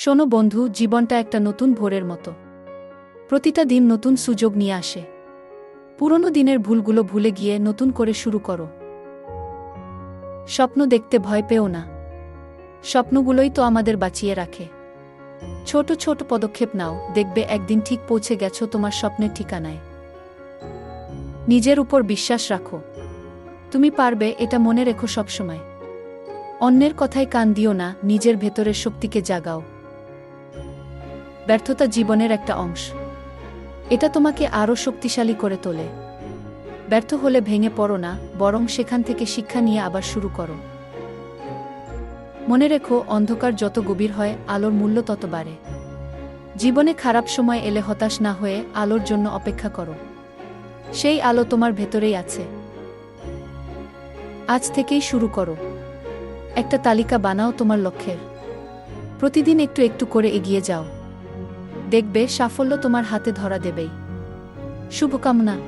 শোনো বন্ধু, জীবনটা একটা নতুন ভোরের মতো। প্রতিটা দিন নতুন সুযোগ নিয়ে আসে। পুরনো দিনের ভুলগুলো ভুলে গিয়ে নতুন করে শুরু করো। স্বপ্ন দেখতে ভয় পেও না। স্বপ্নগুলোই তো আমাদের বাঁচিয়ে রাখে। ছোট ছোট পদক্ষেপ নাও, দেখবে একদিন ঠিক পৌঁছে গেছো তোমার স্বপ্নের ঠিকানায়। নিজের উপর বিশ্বাস রাখো। তুমি পারবে, এটা মনে রেখো সবসময়। অন্যের কথায় কান দিও না, নিজের ভেতরের শক্তিকে জাগাও। ব্যর্থতা জীবনের একটা অংশ। এটা তোমাকে আরও শক্তিশালী করে তোলে। ব্যর্থ হলে ভেঙে পড়ো না, বরং সেখান থেকে শিক্ষা নিয়ে আবার শুরু করো। মনে রেখো, অন্ধকার যত গভীর হয় আলোর মূল্য তত বাড়ে। জীবনে খারাপ সময় এলে হতাশ না হয়ে আলোর জন্য অপেক্ষা করো। সেই আলো তোমার ভেতরেই আছে। আজ থেকেই শুরু করো। একটা তালিকা বানাও তোমার লক্ষ্যের। প্রতিদিন একটু একটু করে এগিয়ে যাও। দেখবে সাফল্য তোমার হাতে ধরা দেবেই। শুভকামনা।